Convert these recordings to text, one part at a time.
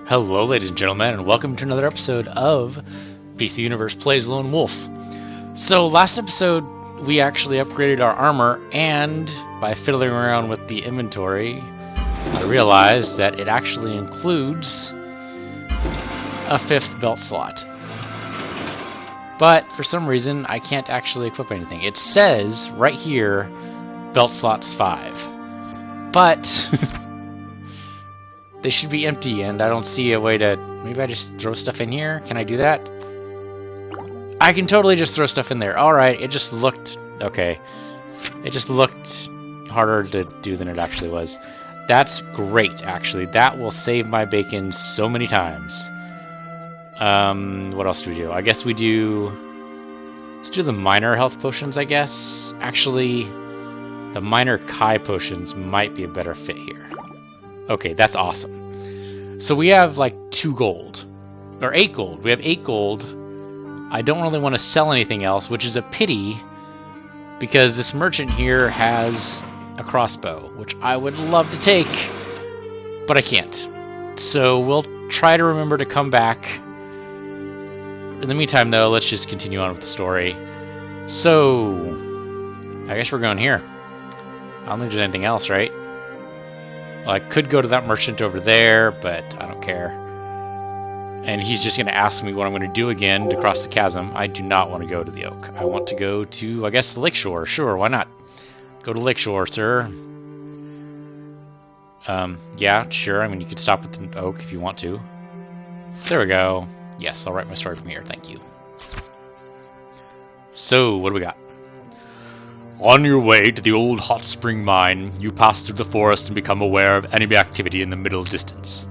Hello, ladies and gentlemen, and welcome to another episode of PC Universe Plays Lone Wolf. So, last episode, we actually upgraded our armor, and by fiddling around with the inventory, I realized that it actually includes a 5th belt slot. But, for some reason, I can't actually equip anything. It says, right here, belt slots 5. But they should be empty, and I don't see a way to... Maybe I just throw stuff in here? Can I do that? I can totally just throw stuff in there. Alright, it just looked... Okay. It just looked harder to do than it actually was. That's great, actually. That will save my bacon so many times. What else do we do? I guess we do... Let's do the minor health potions, I guess. Actually, the minor Kai potions might be a better fit here. Okay, that's awesome. So we have like 2 gold. Or 8 gold. We have 8 gold. I don't really want to sell anything else, which is a pity, because this merchant here has a crossbow, which I would love to take, but I can't. So we'll try to remember to come back. In the meantime, though, let's just continue on with the story. So, I guess we're going here. I don't think there's anything else, right? Well, I could go to that merchant over there, but I don't care. And he's just going to ask me what I'm going to do again to cross the chasm. I do not want to go to the Oak. I want to go to, I guess, the Lakeshore. Sure, why not? Go to Lakeshore, sir. Yeah, sure. I mean, you could stop at the Oak if you want to. There we go. Yes, I'll write my story from here. Thank you. So, what do we got? On your way to the old hot spring mine, you pass through the forest and become aware of enemy activity in the middle distance.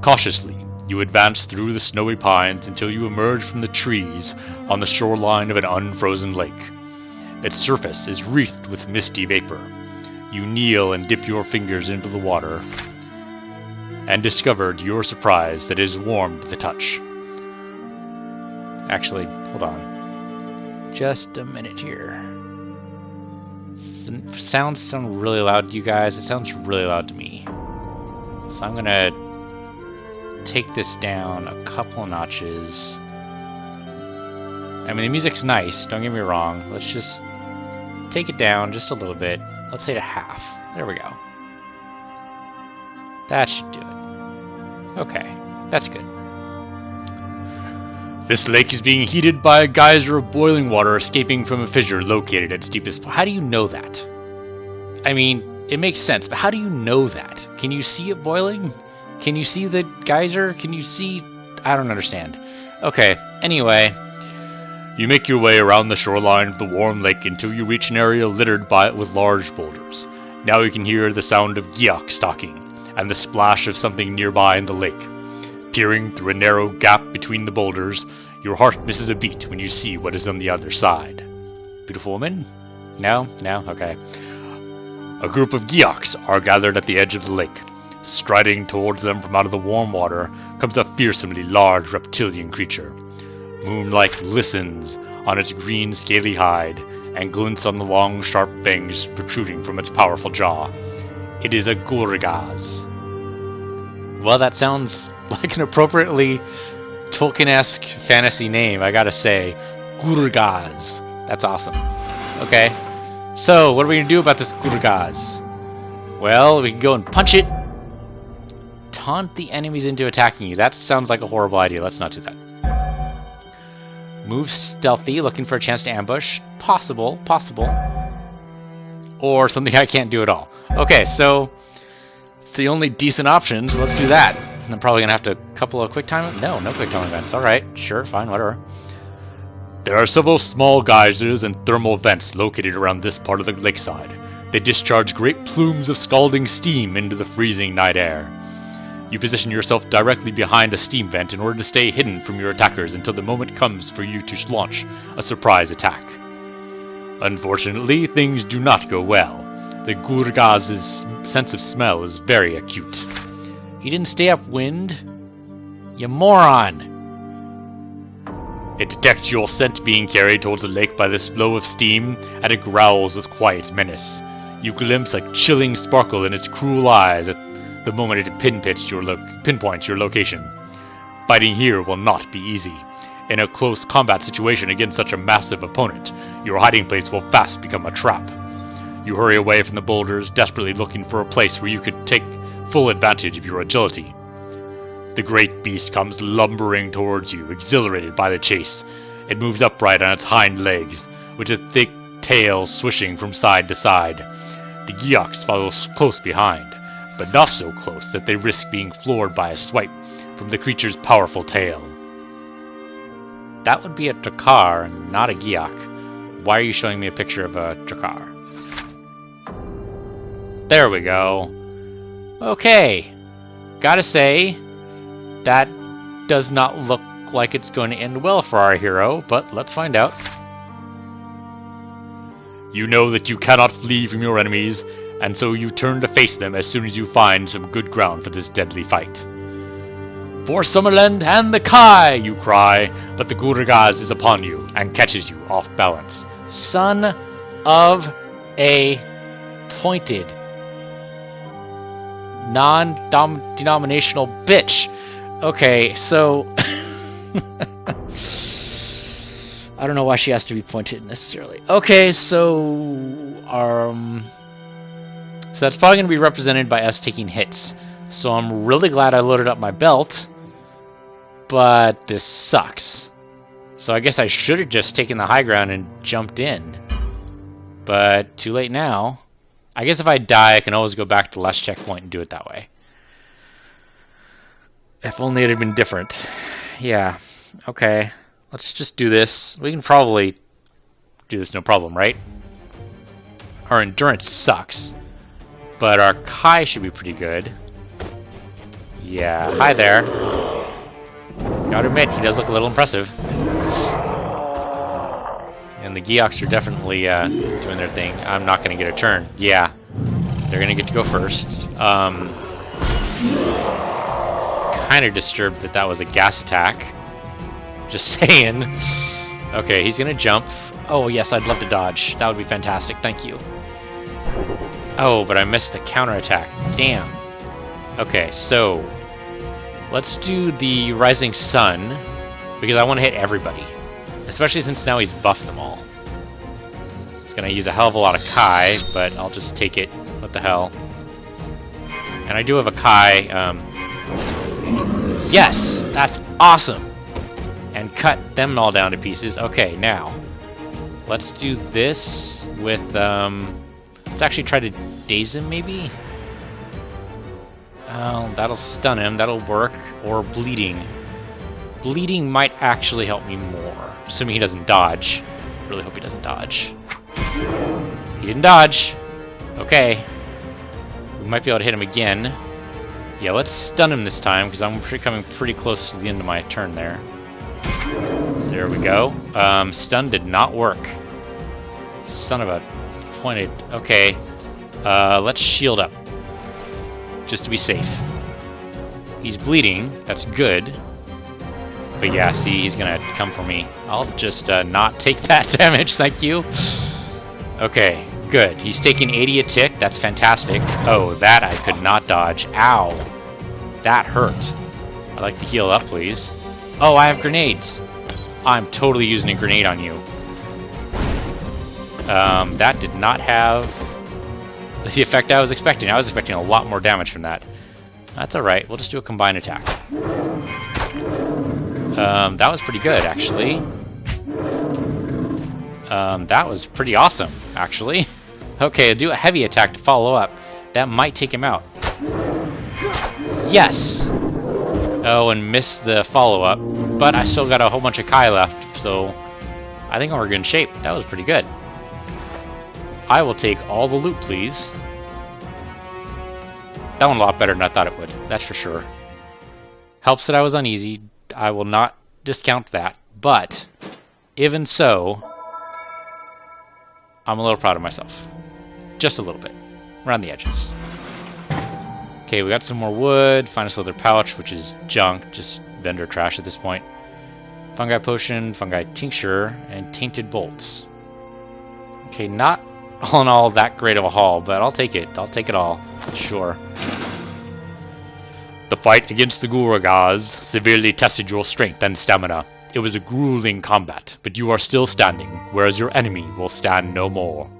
Cautiously, you advance through the snowy pines until you emerge from the trees on the shoreline of an unfrozen lake. Its surface is wreathed with misty vapor. You kneel and dip your fingers into the water, and discover to your surprise that it is warm to the touch. Actually, hold on. Just a minute here. The sounds sound really loud to you guys. It sounds really loud to me. So I'm gonna take this down a couple of notches. I mean, the music's nice, don't get me wrong. Let's just take it down just a little bit. Let's say to half. There we go. That should do it. Okay, that's good. This lake is being heated by a geyser of boiling water escaping from a fissure located at its deepest point. How do you know that? I mean, it makes sense, but how do you know that? Can you see it boiling? Can you see the geyser? Can you see... I don't understand. Okay, anyway. You make your way around the shoreline of the warm lake until you reach an area littered with large boulders. Now you can hear the sound of gyeok stalking and the splash of something nearby in the lake. Peering through a narrow gap between the boulders, your heart misses a beat when you see what is on the other side. Beautiful woman? No? No? Okay. A group of gyeoks are gathered at the edge of the lake. Striding towards them from out of the warm water comes a fearsomely large reptilian creature. Moonlight glistens on its green scaly hide and glints on the long sharp fangs protruding from its powerful jaw. It is a Gourgaz. Well, that sounds like an appropriately Tolkien-esque fantasy name, I gotta say. Gourgaz. That's awesome. Okay, so what are we gonna do about this Gourgaz? Well, we can go and punch it. Taunt the enemies into attacking you. That sounds like a horrible idea. Let's not do that. Move stealthy, looking for a chance to ambush. Possible. Or something I can't do at all. Okay, so it's the only decent options. Let's do that. I'm probably gonna have to couple of quick time. No quick time events. Alright, sure, fine, whatever. There are several small geysers and thermal vents located around this part of the lakeside. They discharge great plumes of scalding steam into the freezing night air. You position yourself directly behind a steam vent in order to stay hidden from your attackers until the moment comes for you to launch a surprise attack. Unfortunately, things do not go well. The Gourgaz's sense of smell is very acute. He didn't stay upwind. You moron! It detects your scent being carried towards the lake by this flow of steam, and it growls with quiet menace. You glimpse a chilling sparkle in its cruel eyes the moment it pinpoints your location. Fighting here will not be easy. In a close combat situation against such a massive opponent, your hiding place will fast become a trap. You hurry away from the boulders, desperately looking for a place where you could take full advantage of your agility. The great beast comes lumbering towards you, exhilarated by the chase. It moves upright on its hind legs, with a thick tail swishing from side to side. The Gourgaz follows close behind, but not so close that they risk being floored by a swipe from the creature's powerful tail. That would be a Drakkar, not a Gourgaz. Why are you showing me a picture of a Drakkar? There we go. Okay. Gotta say, that does not look like it's going to end well for our hero, but let's find out. You know that you cannot flee from your enemies, and so you turn to face them as soon as you find some good ground for this deadly fight. For Summerland and the Kai, you cry, but the Gourgaz is upon you and catches you off balance. Son of a pointed, non-denominational bitch. Okay, so I don't know why she has to be pointed necessarily. Okay, so that's probably going to be represented by us taking hits. So I'm really glad I loaded up my belt, but this sucks. So I guess I should have just taken the high ground and jumped in. But too late now. I guess if I die, I can always go back to the last checkpoint and do it that way. If only it had been different. Yeah, okay. Let's just do this. We can probably do this no problem, right? Our endurance sucks, but our Kai should be pretty good. Yeah, hi there. Gotta admit, he does look a little impressive. And the Gourgaz are definitely doing their thing. I'm not going to get a turn. Yeah, they're going to get to go first. Kind of disturbed that that was a gas attack. Just saying. Okay, he's going to jump. Oh, yes, I'd love to dodge. That would be fantastic. Thank you. Oh, but I missed the counterattack. Damn. Okay, so let's do the Rising Sun, because I want to hit everybody. Especially since now he's buffed them all. It's going to use a hell of a lot of Kai, but I'll just take it. What the hell? And I do have a Kai. Yes! That's awesome! And cut them all down to pieces. Okay, now let's do this with, let's actually try to daze him, maybe? Oh, that'll stun him. That'll work. Or bleeding. Bleeding might actually help me more. Assuming he doesn't dodge. Really hope he doesn't dodge. He didn't dodge. Okay. We might be able to hit him again. Yeah, let's stun him this time, because I'm coming pretty close to the end of my turn there. There we go. Stun did not work. Son of a pointed. Okay. Let's shield up. Just to be safe. He's bleeding. That's good. But yeah, see, he's gonna come for me. I'll just not take that damage, thank you. Okay, good. He's taking 80 a tick. That's fantastic. Oh, that I could not dodge. Ow. That hurt. I'd like to heal up, please. Oh, I have grenades. I'm totally using a grenade on you. That did not have the effect I was expecting. I was expecting a lot more damage from that. That's alright. We'll just do a combined attack. That was pretty good, actually. That was pretty awesome, actually. Okay, I'll do a heavy attack to follow up. That might take him out. Yes! Oh, and missed the follow-up. But I still got a whole bunch of Kai left, so I think we're in good shape. That was pretty good. I will take all the loot, please. That one a lot better than I thought it would. That's for sure. Helps that I was uneasy. I will not discount that. But, even so, I'm a little proud of myself. Just a little bit. Around the edges. Okay, we got some more wood. Finest leather pouch, which is junk. Just vendor trash at this point. Fungi potion, fungi tincture, and tainted bolts. Okay, not all in all that great of a haul, but I'll take it. I'll take it all. Sure. The fight against the Gourgaz severely tested your strength and stamina. It was a grueling combat, but you are still standing, whereas your enemy will stand no more.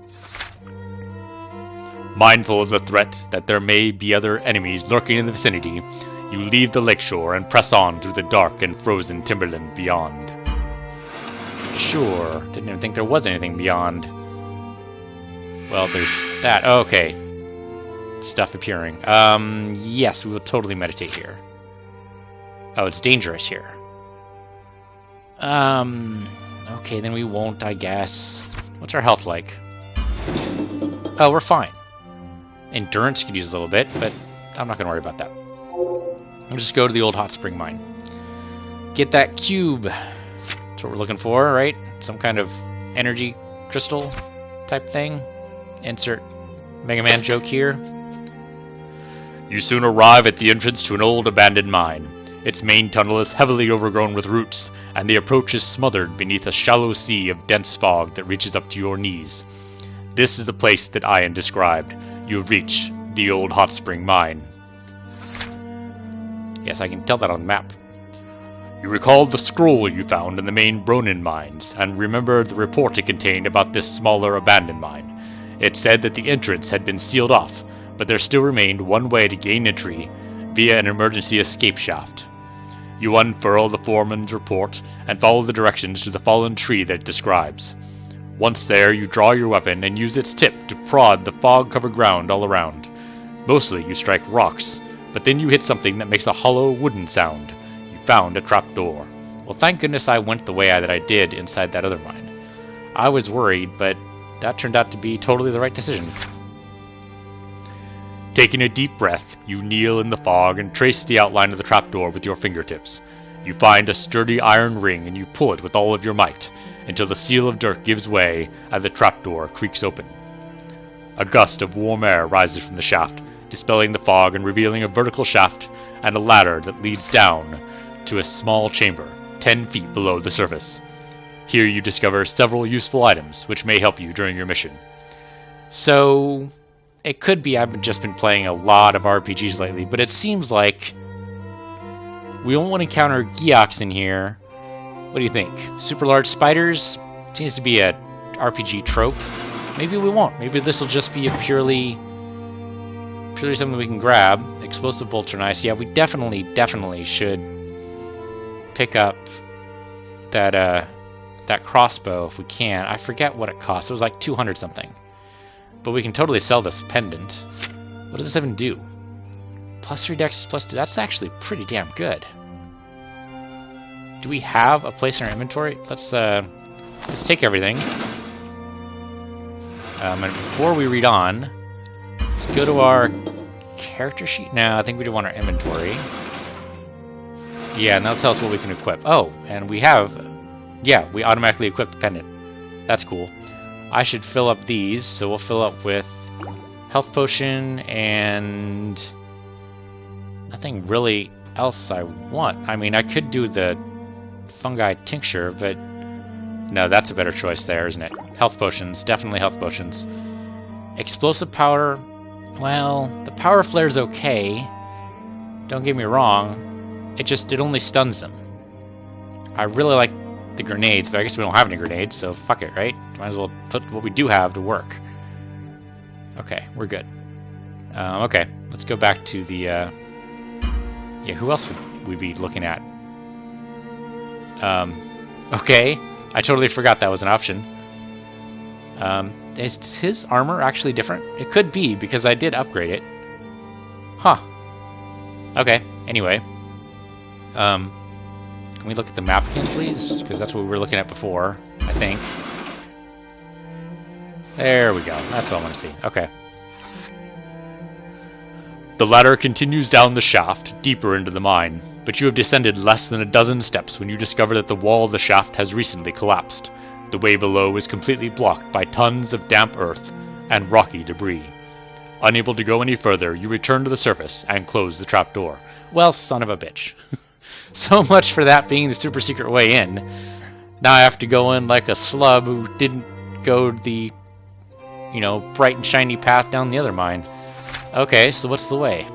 Mindful of the threat that there may be other enemies lurking in the vicinity, you leave the lakeshore and press on through the dark and frozen timberland beyond. Sure, didn't even think there was anything beyond. Well, there's that. Oh, okay. Stuff appearing. Yes, we will totally meditate here. Oh, it's dangerous here. Okay, then we won't, I guess. What's our health like? Oh, we're fine. Endurance could use a little bit, but I'm not going to worry about that. I'll just go to the old hot spring mine. Get that cube. That's what we're looking for, right? Some kind of energy crystal type thing. Insert Mega Man joke here. You soon arrive at the entrance to an old abandoned mine. Its main tunnel is heavily overgrown with roots, and the approach is smothered beneath a shallow sea of dense fog that reaches up to your knees. This is the place that Ian described. You have reached the old hot spring mine. Yes, I can tell that on the map. You recall the scroll you found in the main Bronin mines, and remember the report it contained about this smaller abandoned mine. It said that the entrance had been sealed off, but there still remained one way to gain entry, via an emergency escape shaft. You unfurl the foreman's report and follow the directions to the fallen tree that it describes. Once there, you draw your weapon and use its tip to prod the fog-covered ground all around. Mostly you strike rocks, but then you hit something that makes a hollow wooden sound. You found a trapdoor. Well, thank goodness I went the way that I did inside that other mine. I was worried, but that turned out to be totally the right decision. Taking a deep breath, you kneel in the fog and trace the outline of the trapdoor with your fingertips. You find a sturdy iron ring and you pull it with all of your might, until the seal of dirt gives way and the trapdoor creaks open. A gust of warm air rises from the shaft, dispelling the fog and revealing a vertical shaft and a ladder that leads down to a small chamber, 10 feet below the surface. Here you discover several useful items which may help you during your mission. So, it could be I've just been playing a lot of RPGs lately, but it seems like we won't encounter Geox in here. What do you think? Super large spiders? Seems to be a RPG trope. Maybe we won't. Maybe this will just be a purely something we can grab. Explosive bolts are nice. Yeah, we definitely should pick up that crossbow if we can. I forget what it costs. It was like 200 something. But we can totally sell this pendant. What does this even do? Plus 3 dex, plus 2. That's actually pretty damn good. Do we have a place in our inventory? Let's take everything. And before we read on, let's go to our character sheet. No, I think we do want our inventory. Yeah, and that'll tell us what we can equip. Oh, and we have... Yeah, we automatically equip the pendant. That's cool. I should fill up these, so we'll fill up with health potion and nothing really else I want. I mean, I could do the fungi tincture, but no, that's a better choice there, isn't it? Health potions, definitely health potions. Explosive powder, well, the power flare's okay. Don't get me wrong. It only stuns them. I really like the grenades, but I guess we don't have any grenades, so fuck it, right? Might as well put what we do have to work. Okay, we're good. Okay, let's go back to the... Yeah, who else would we be looking at? Okay, I totally forgot that was an option. Is his armor actually different? It could be, because I did upgrade it. Huh. Okay, anyway. Can we look at the map again, please? Because that's what we were looking at before, I think. There we go. That's what I want to see. Okay. The ladder continues down the shaft, deeper into the mine, but you have descended less than a dozen steps when you discover that the wall of the shaft has recently collapsed. The way below is completely blocked by tons of damp earth and rocky debris. Unable to go any further, you return to the surface and close the trapdoor. Well, son of a bitch. So much for that being the super secret way in. Now I have to go in like a slub who didn't go the, bright and shiny path down the other mine. Okay, so what's the way?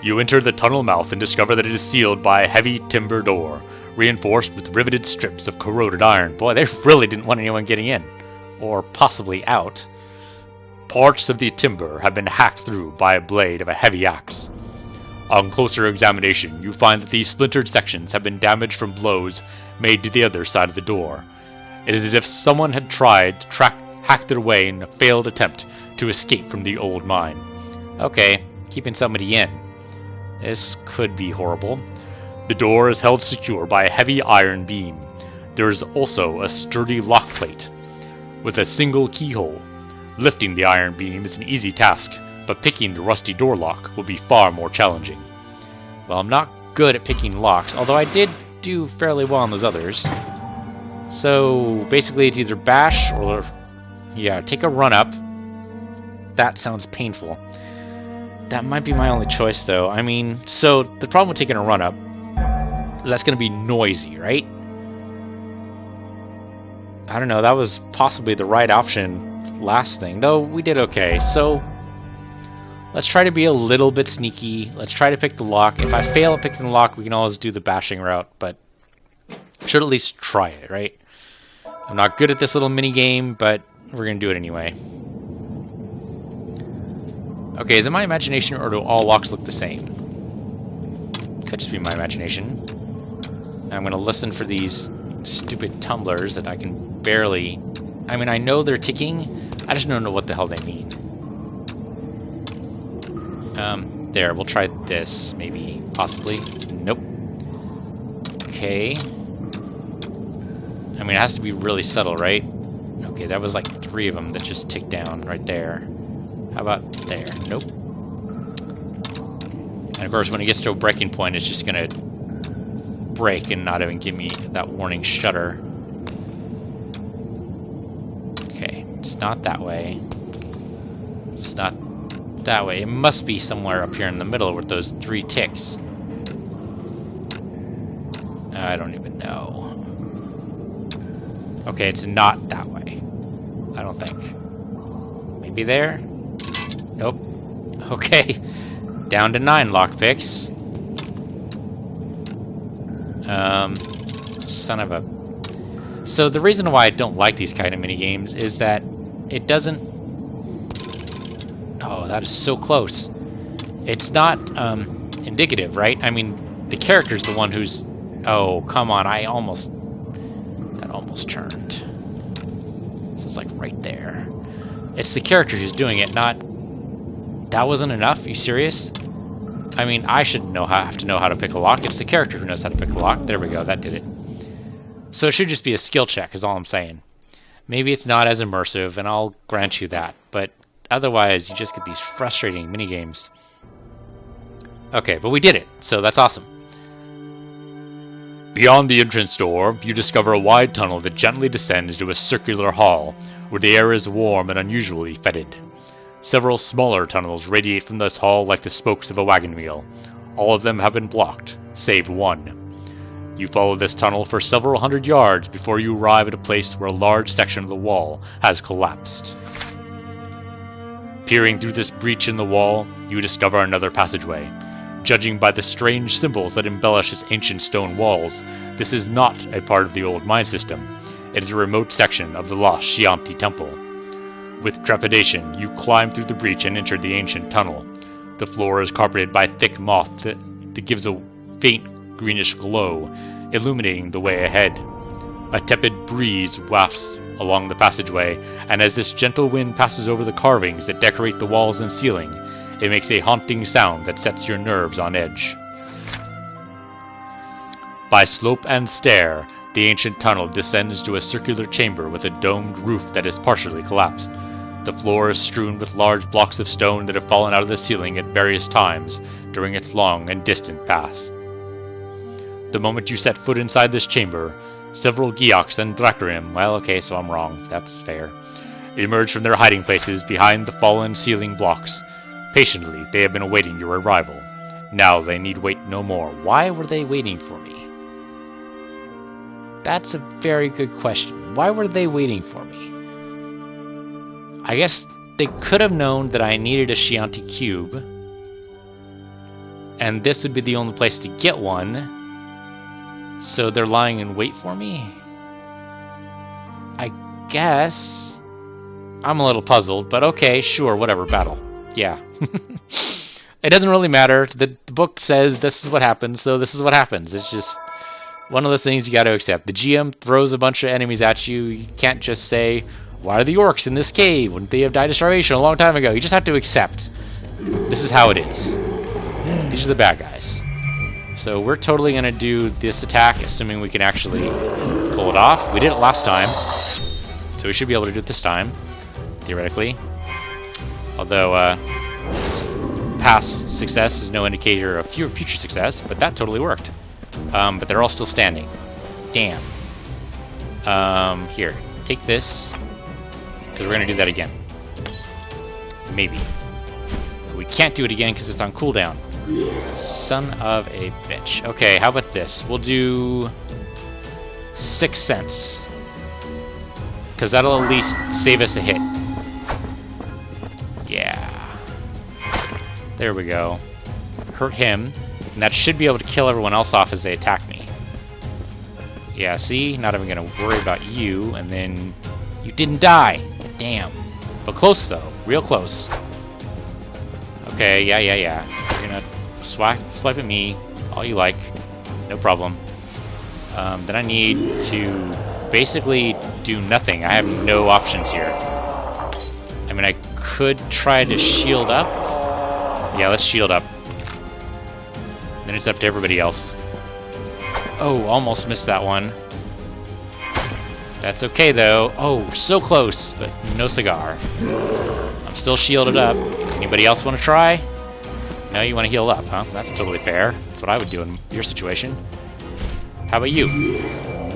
You enter the tunnel mouth and discover that it is sealed by a heavy timber door, reinforced with riveted strips of corroded iron. Boy, they really didn't want anyone getting in. Or possibly out. Parts of the timber have been hacked through by a blade of a heavy axe. On closer examination, you find that these splintered sections have been damaged from blows made to the other side of the door. It is as if someone had tried to hack their way in a failed attempt to escape from the old mine. Okay, keeping somebody in. This could be horrible. The door is held secure by a heavy iron beam. There is also a sturdy lock plate with a single keyhole. Lifting the iron beam is an easy task, but picking the rusty door lock will be far more challenging. Well, I'm not good at picking locks, although I did do fairly well on those others. So basically it's either bash or, yeah, take a run up. That sounds painful. That might be my only choice though. I mean, so the problem with taking a run up is that's going to be noisy, right? I don't know, that was possibly the right option last thing, though we did okay. So let's try to be a little bit sneaky. Let's try to pick the lock. If I fail at picking the lock, we can always do the bashing route, but should at least try it, right? I'm not good at this little mini game, but we're going to do it anyway. Okay, is it my imagination or do all locks look the same? Could just be my imagination. I'm going to listen for these stupid tumblers that I can barely... I mean, I know they're ticking. I just don't know what the hell they mean. There, we'll try this, maybe, possibly. Nope. Okay. I mean, it has to be really subtle, right? Okay, that was like 3 of them that just ticked down right there. How about there? Nope. And of course, when it gets to a breaking point, it's just gonna break and not even give me that warning shutter. Okay, it's not that way. It's not that way. It must be somewhere up here in the middle with those 3 ticks. I don't even know. Okay, it's not that way. I don't think. Maybe there? Nope. Okay. Down to 9 lockpicks. Son of a... So the reason why I don't like these kind of minigames is that it doesn't... Oh, that is so close. It's not, indicative, right? I mean, the character's the one who's... Oh, come on, I almost... That almost turned. So it's like right there. It's the character who's doing it, not... That wasn't enough? Are you serious? I mean, I shouldn't have to know how to pick a lock. It's the character who knows how to pick a lock. There we go, that did it. So it should just be a skill check, is all I'm saying. Maybe it's not as immersive, and I'll grant you that. But otherwise, you just get these frustrating minigames. Okay, but we did it, so that's awesome. Beyond the entrance door, you discover a wide tunnel that gently descends to a circular hall, where the air is warm and unusually fetid. Several smaller tunnels radiate from this hall like the spokes of a wagon wheel. All of them have been blocked, save one. You follow this tunnel for several hundred yards before you arrive at a place where a large section of the wall has collapsed. Peering through this breach in the wall, you discover another passageway. Judging by the strange symbols that embellish its ancient stone walls, this is not a part of the old mine system. It is a remote section of the lost Chianti Temple. With trepidation, you climb through the breach and enter the ancient tunnel. The floor is carpeted by thick moss that gives a faint greenish glow, illuminating the way ahead. A tepid breeze wafts along the passageway, and as this gentle wind passes over the carvings that decorate the walls and ceiling, it makes a haunting sound that sets your nerves on edge. By slope and stair, the ancient tunnel descends to a circular chamber with a domed roof that is partially collapsed. The floor is strewn with large blocks of stone that have fallen out of the ceiling at various times during its long and distant past. The moment you set foot inside this chamber, several Geoks and Dracarim, well, okay, so I'm wrong, that's fair, emerge from their hiding places behind the fallen ceiling blocks. Patiently, they have been awaiting your arrival. Now they need wait no more. Why were they waiting for me? That's a very good question. Why were they waiting for me? I guess they could have known that I needed a Chianti cube. And this would be the only place to get one. So they're lying in wait for me? I guess. I'm a little puzzled, but okay, sure, whatever, battle. Yeah. It doesn't really matter. The book says this is what happens, so this is what happens. It's just one of those things you got to accept. The GM throws a bunch of enemies at you. You can't just say, why are the orcs in this cave? Wouldn't they have died of starvation a long time ago? You just have to accept. This is how it is. These are the bad guys. So we're totally going to do this attack, assuming we can actually pull it off. We did it last time, so we should be able to do it this time, theoretically. Although, past success is no indicator of future success, but that totally worked. But they're all still standing. Damn. Here, take this, because we're going to do that again. Maybe. We can't do it again because it's on cooldown. Son of a bitch. Okay, how about this? We'll do 6 cents. Because that'll at least save us a hit. Yeah. There we go. Hurt him. And that should be able to kill everyone else off as they attack me. Yeah, see? Not even going to worry about you. And then you didn't die. Damn. But close, though. Real close. Okay, yeah. You're going to swipe at me all you like. No problem. Then I need to basically do nothing. I have no options here. I mean, I could try to shield up. Yeah, let's shield up. Then it's up to everybody else. Oh, almost missed that one. That's okay, though. Oh, so close, but no cigar. I'm still shielded up. Anybody else want to try? No, you want to heal up, huh? That's totally fair. That's what I would do in your situation. How about you?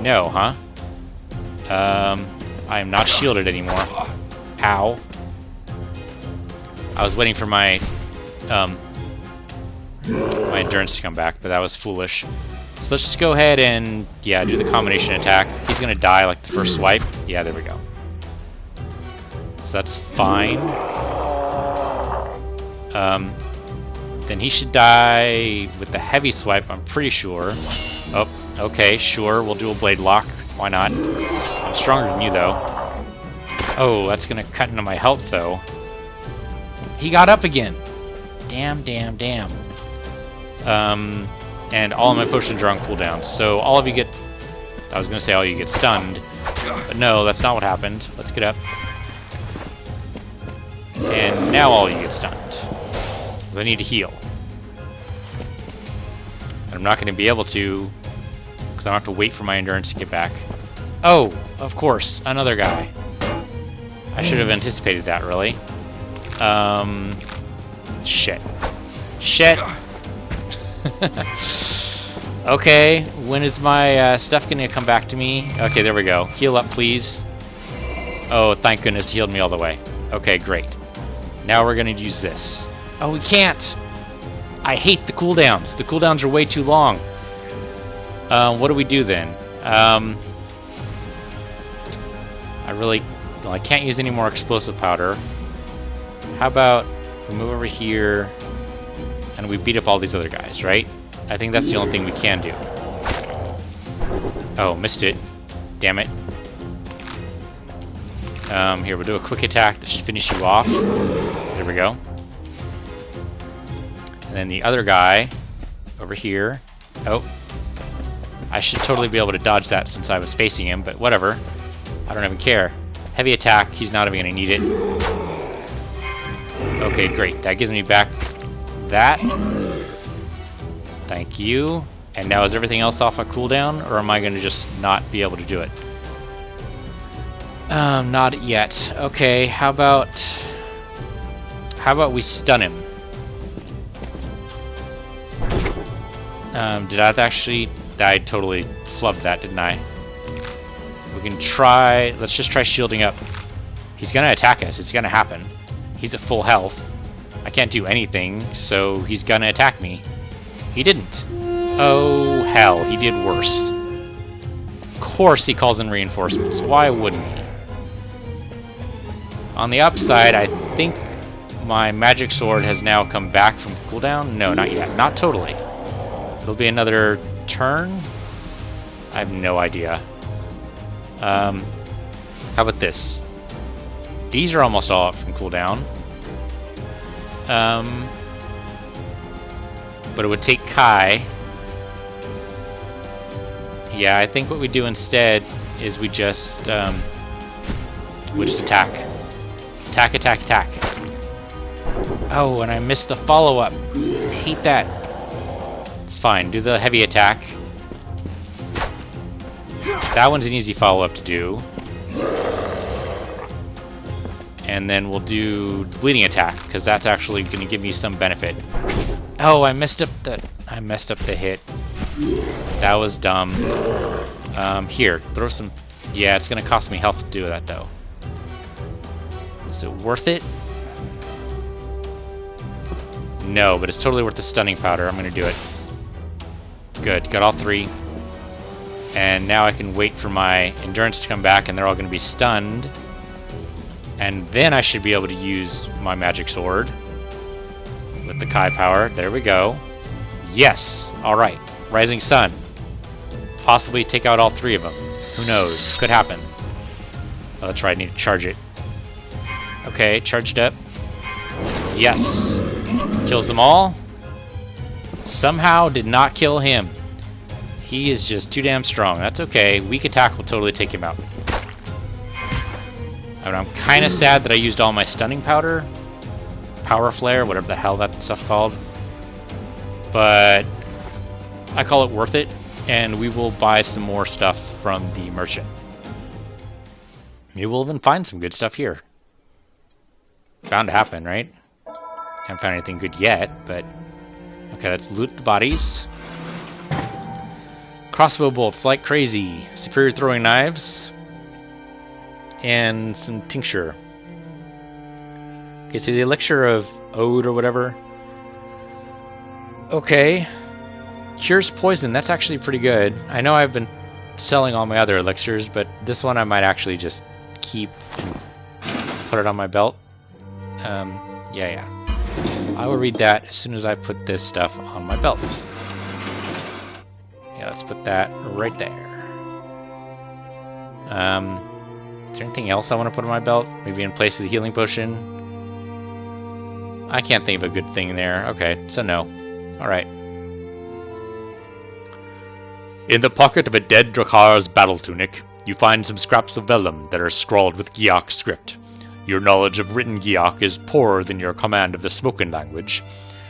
No, huh? I am not shielded anymore. Ow. I was waiting for my endurance to come back, but that was foolish. So let's just go ahead and, yeah, do the combination attack. He's going to die like the first swipe. Yeah, there we go. So that's fine. Then he should die with the heavy swipe, I'm pretty sure. Oh, okay, sure, we'll do a blade lock. Why not? I'm stronger than you, though. Oh, that's going to cut into my health, though. He got up again. Damn. And all of my potions are on cooldown, so all of you get... I was going to say all you get stunned, but no, that's not what happened. Let's get up. And now all you get stunned. Because I need to heal. And I'm not going to be able to, because I have to wait for my endurance to get back. Oh, of course, another guy. I should have anticipated that, really. Shit. Okay, when is my stuff going to come back to me? Okay, there we go. Heal up, please. Oh, thank goodness, healed me all the way. Okay, great. Now we're going to use this. Oh, we can't! I hate the cooldowns. The cooldowns are way too long. What do we do then? I can't use any more explosive powder. How about we move over here and we beat up all these other guys, right? I think that's the only thing we can do. Oh, missed it. Damn it. Here, we'll do a quick attack that should finish you off. There we go. And then the other guy over here. Oh. I should totally be able to dodge that since I was facing him, but whatever. I don't even care. Heavy attack, he's not even going to need it. Okay, great. That gives me back that. Thank you. And now is everything else off a cooldown, or am I going to just not be able to do it? Not yet. Okay, how about we stun him? Did I actually... I totally flubbed that, didn't I? We can try... Let's just try shielding up. He's gonna attack us. It's gonna happen. He's at full health. I can't do anything, so he's gonna attack me. He didn't. Oh, hell. He did worse. Of course he calls in reinforcements. Why wouldn't he? On the upside, I think my magic sword has now come back from cooldown. No, not yet. Not totally. It'll be another turn. I have no idea. How about this? These are almost all up from cooldown. But it would take Kai. Yeah, I think what we do instead is we just attack. Attack, attack, attack. Oh, and I missed the follow-up. I hate that. It's fine. Do the heavy attack. That one's an easy follow-up to do. And then we'll do the bleeding attack, because that's actually going to give me some benefit. Oh, I messed up the hit. That was dumb. Here, throw some... Yeah, it's going to cost me health to do that, though. Is it worth it? No, but it's totally worth the stunning powder. I'm going to do it. Good, got all three. And now I can wait for my endurance to come back, and they're all going to be stunned. And then I should be able to use my magic sword with the Kai power. There we go. Yes! Alright. Rising Sun. Possibly take out all three of them. Who knows? Could happen. Oh, that's right. I need to charge it. Okay, charged up. Yes! Kills them all. Somehow did not kill him. He is just too damn strong. That's okay. Weak attack will totally take him out. I mean, I'm kind of sad that I used all my stunning powder. Power flare, whatever the hell that stuff's called. But I call it worth it, and we will buy some more stuff from the merchant. Maybe we'll even find some good stuff here. Bound to happen, right? Haven't found anything good yet, but... Okay, let's loot the bodies. Crossbow bolts like crazy. Superior throwing knives. And some tincture. Okay, so the elixir of Ode or whatever. Okay. Cures poison. That's actually pretty good. I know I've been selling all my other elixirs, but this one I might actually just keep and put it on my belt. Yeah. I will read that as soon as I put this stuff on my belt. Yeah, let's put that right there. Is there anything else I want to put on my belt? Maybe in place of the healing potion? I can't think of a good thing there. Okay, so no. Alright. In the pocket of a dead Drakar's battle tunic, you find some scraps of vellum that are scrawled with Giak script. Your knowledge of written Giak is poorer than your command of the spoken language,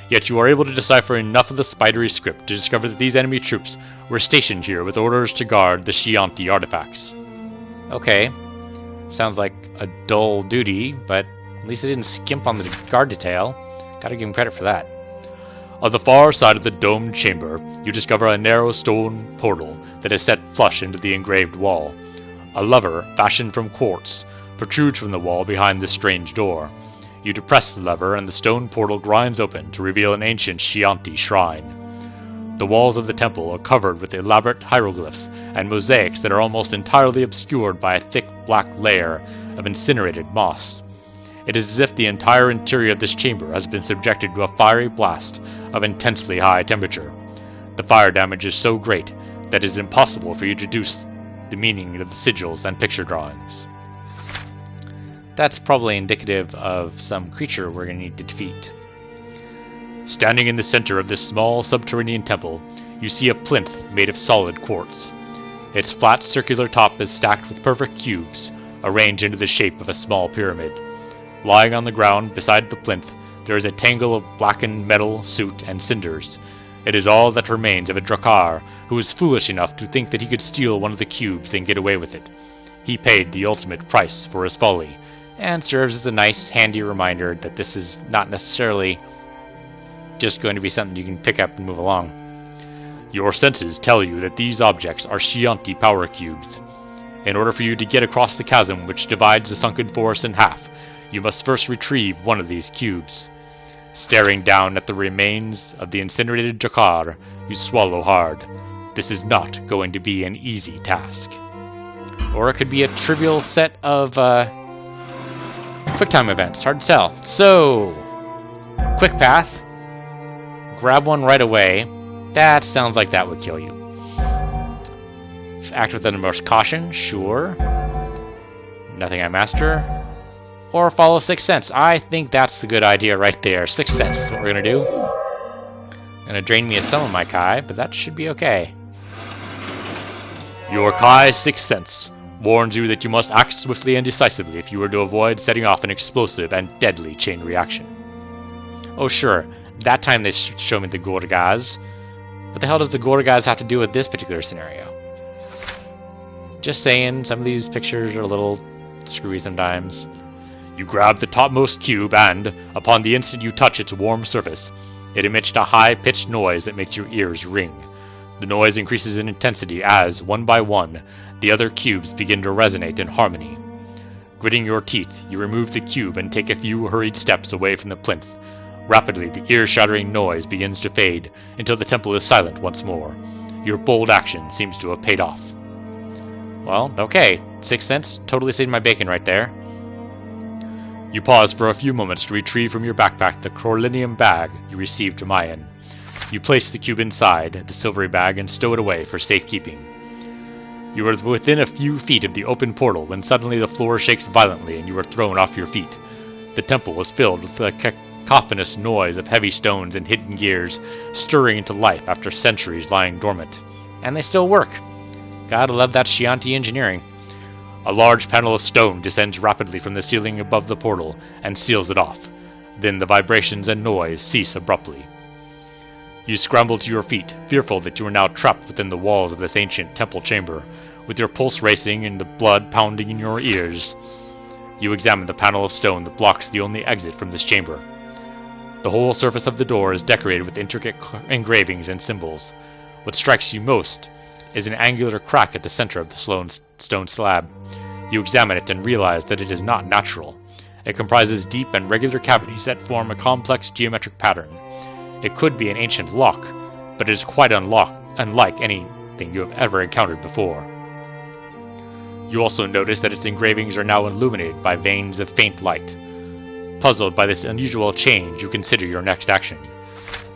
yet you are able to decipher enough of the spidery script to discover that these enemy troops were stationed here with orders to guard the Shianti artifacts. Okay. Sounds like a dull duty, but at least I didn't skimp on the guard detail. Gotta give him credit for that. On the far side of the domed chamber, you discover a narrow stone portal that is set flush into the engraved wall. A lever, fashioned from quartz, protrudes from the wall behind this strange door. You depress the lever, and the stone portal grinds open to reveal an ancient Shianti shrine. The walls of the temple are covered with elaborate hieroglyphs and mosaics that are almost entirely obscured by a thick black layer of incinerated moss. It is as if the entire interior of this chamber has been subjected to a fiery blast of intensely high temperature. The fire damage is so great that it is impossible for you to deduce the meaning of the sigils and picture drawings. That's probably indicative of some creature we're going to need to defeat. Standing in the center of this small subterranean temple, you see a plinth made of solid quartz. Its flat circular top is stacked with perfect cubes, arranged into the shape of a small pyramid. Lying on the ground beside the plinth, there is a tangle of blackened metal, soot, and cinders. It is all that remains of a Drakar who was foolish enough to think that he could steal one of the cubes and get away with it. He paid the ultimate price for his folly, and serves as a nice, handy reminder that this is not necessarily just going to be something you can pick up and move along. Your senses tell you that these objects are Shianti power cubes. In order for you to get across the chasm which divides the sunken forest in half, you must first retrieve one of these cubes. Staring down at the remains of the incinerated Drakar, you swallow hard. This is not going to be an easy task. Or it could be a trivial set of QuickTime events. Hard to tell. So, Quick path. Grab one right away. That sounds like that would kill you. Act with utmost caution. Sure. Nothing I master. Or follow Sixth Sense. I think that's the good idea right there. Sixth Sense is what we're going to do. Going to drain me of some of my Kai, but that should be okay. Your Kai's Sixth Sense warns you that you must act swiftly and decisively if you are to avoid setting off an explosive and deadly chain reaction. Oh sure, that time they showed me the Gourgaz. What the hell does the Gourgaz have to do with this particular scenario? Just saying, some of these pictures are a little screwy sometimes. You grab the topmost cube and, upon the instant you touch its warm surface, it emits a high-pitched noise that makes your ears ring. The noise increases in intensity as, one by one, the other cubes begin to resonate in harmony. Gritting your teeth, you remove the cube and take a few hurried steps away from the plinth. Rapidly, the ear-shattering noise begins to fade until the temple is silent once more. Your bold action seems to have paid off. Well, okay. Sixth Sense totally saved my bacon right there. You pause for a few moments to retrieve from your backpack the corlinium bag you received to Mayan. You place the cube inside the silvery bag and stow it away for safekeeping. You are within a few feet of the open portal when suddenly the floor shakes violently and you are thrown off your feet. The temple was filled with a cacophonous noise of heavy stones and hidden gears stirring into life after centuries lying dormant. And they still work. Gotta love that Chianti engineering. A large panel of stone descends rapidly from the ceiling above the portal and seals it off. Then the vibrations and noise cease abruptly. You scramble to your feet, fearful that you are now trapped within the walls of this ancient temple chamber, with your pulse racing and the blood pounding in your ears. You examine the panel of stone that blocks the only exit from this chamber. The whole surface of the door is decorated with intricate engravings and symbols. What strikes you most is an angular crack at the center of the stone slab. You examine it and realize that it is not natural. It comprises deep and regular cavities that form a complex geometric pattern. It could be an ancient lock, but it is quite unlike anything you have ever encountered before. You also notice that its engravings are now illuminated by veins of faint light. Puzzled by this unusual change, you consider your next action.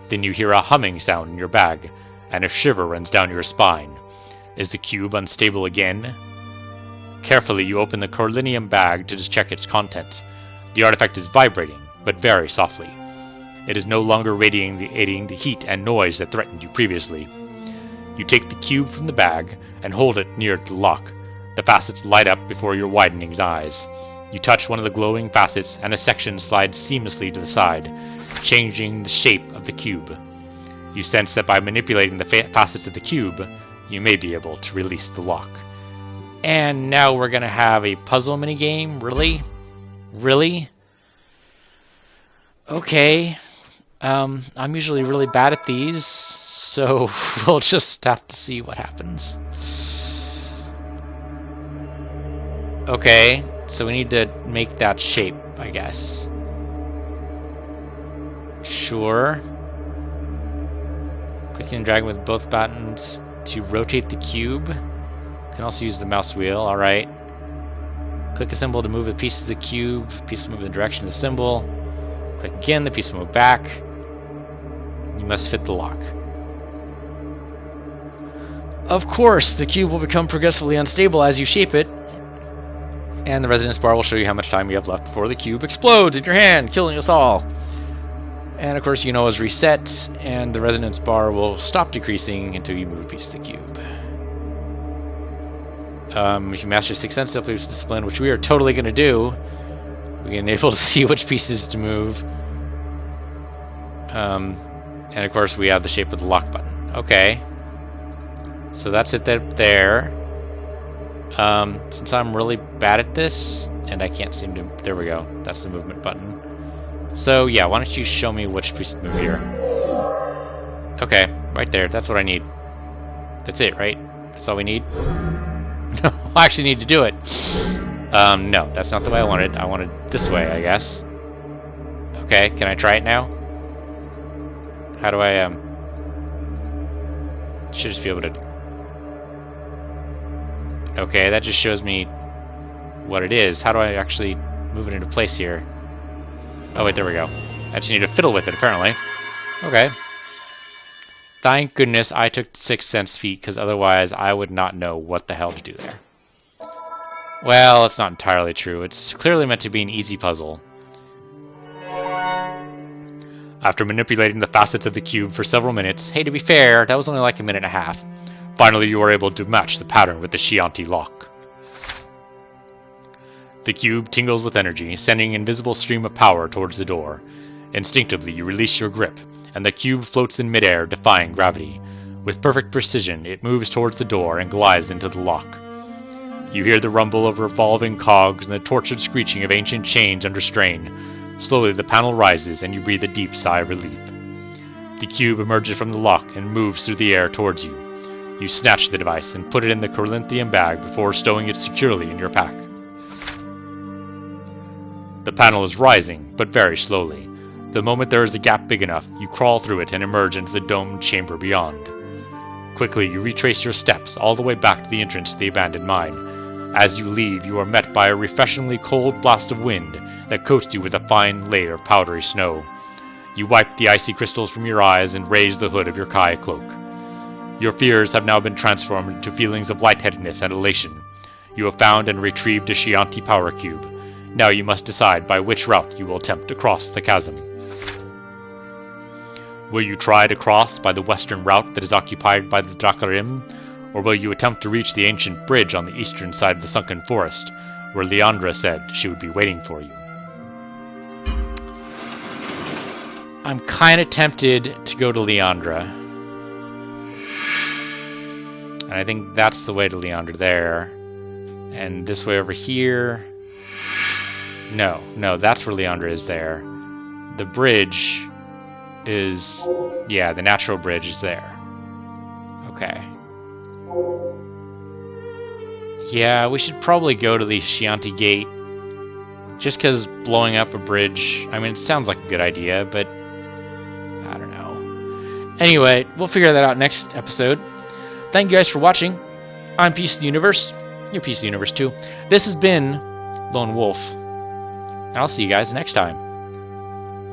Then you hear a humming sound in your bag, and a shiver runs down your spine. Is the cube unstable again? Carefully, you open the corlinium bag to check its contents. The artifact is vibrating, but very softly. It is no longer radiating the heat and noise that threatened you previously. You take the cube from the bag and hold it near the lock. The facets light up before your widening eyes. You touch one of the glowing facets and a section slides seamlessly to the side, changing the shape of the cube. You sense that by manipulating the facets of the cube, you may be able to release the lock. And now we're going to have a puzzle minigame? Really? Really? Okay. I'm usually really bad at these, so we'll just have to see what happens. Okay, so we need to make that shape, I guess. Sure. Clicking and dragging with both buttons to rotate the cube. You can also use the mouse wheel, alright. Click a symbol to move a piece of the cube. Piece will move in the direction of the symbol. Click again, the piece will move back. You must fit the lock. Of course, the cube will become progressively unstable as you shape it. And the resonance bar will show you how much time you have left before the cube explodes in your hand, killing us all. And of course, you can always reset, and the resonance bar will stop decreasing until you move a piece of the cube. If you master Sixth Sense discipline, which we are totally going to do, we can enable to see which pieces to move. And of course, we have the shape of the lock button. Okay. So that's it there. Since I'm really bad at this, and I can't seem to... There we go. That's the movement button. So, yeah, why don't you show me which piece to move here. Okay, right there. That's what I need. That's it, right? That's all we need? No, I actually need to do it. No, that's not the way I wanted. I wanted this way, I guess. Okay, can I try it now? How do I, should just be able to... Okay, that just shows me what it is. How do I actually move it into place here? Oh, wait, there we go. I just need to fiddle with it, apparently. Okay. Thank goodness I took the 6th Sense feat, because otherwise I would not know what the hell to do there. Well, it's not entirely true. It's clearly meant to be an easy puzzle. After manipulating the facets of the cube for several minutes, Hey, to be fair, that was only like a minute and a half. finally you are able to match the pattern with the Chianti lock. The cube tingles with energy, sending an invisible stream of power towards the door. Instinctively, you release your grip, and the cube floats in midair, defying gravity. With perfect precision, it moves towards the door and glides into the lock. You hear the rumble of revolving cogs and the tortured screeching of ancient chains under strain. Slowly, the panel rises, and you breathe a deep sigh of relief. The cube emerges from the lock and moves through the air towards you. You snatch the device and put it in the Corinthian bag before stowing it securely in your pack. The panel is rising, but very slowly. The moment there is a gap big enough, you crawl through it and emerge into the domed chamber beyond. Quickly, you retrace your steps all the way back to the entrance to the abandoned mine. As you leave, you are met by a refreshingly cold blast of wind that coats you with a fine layer of powdery snow. You wipe the icy crystals from your eyes and raise the hood of your Kai cloak. Your fears have now been transformed into feelings of lightheadedness and elation. You have found and retrieved a Chianti power cube. Now you must decide by which route you will attempt to cross the chasm. Will you try to cross by the western route that is occupied by the Drakarim, or will you attempt to reach the ancient bridge on the eastern side of the sunken forest, where Leandra said she would be waiting for you? I'm kind of tempted to go to Leandra. And I think that's the way to Leandra there. And this way over here... No, that's where Leandra is there. The bridge is... Yeah, the natural bridge is there. Okay. Yeah, we should probably go to the Chianti Gate. Just because blowing up a bridge... I mean, it sounds like a good idea, but... I don't know. Anyway, we'll figure that out next episode. Thank you guys for watching. I'm Peace of the Universe. You're Peace of the Universe too. This has been Lone Wolf. And I'll see you guys next time.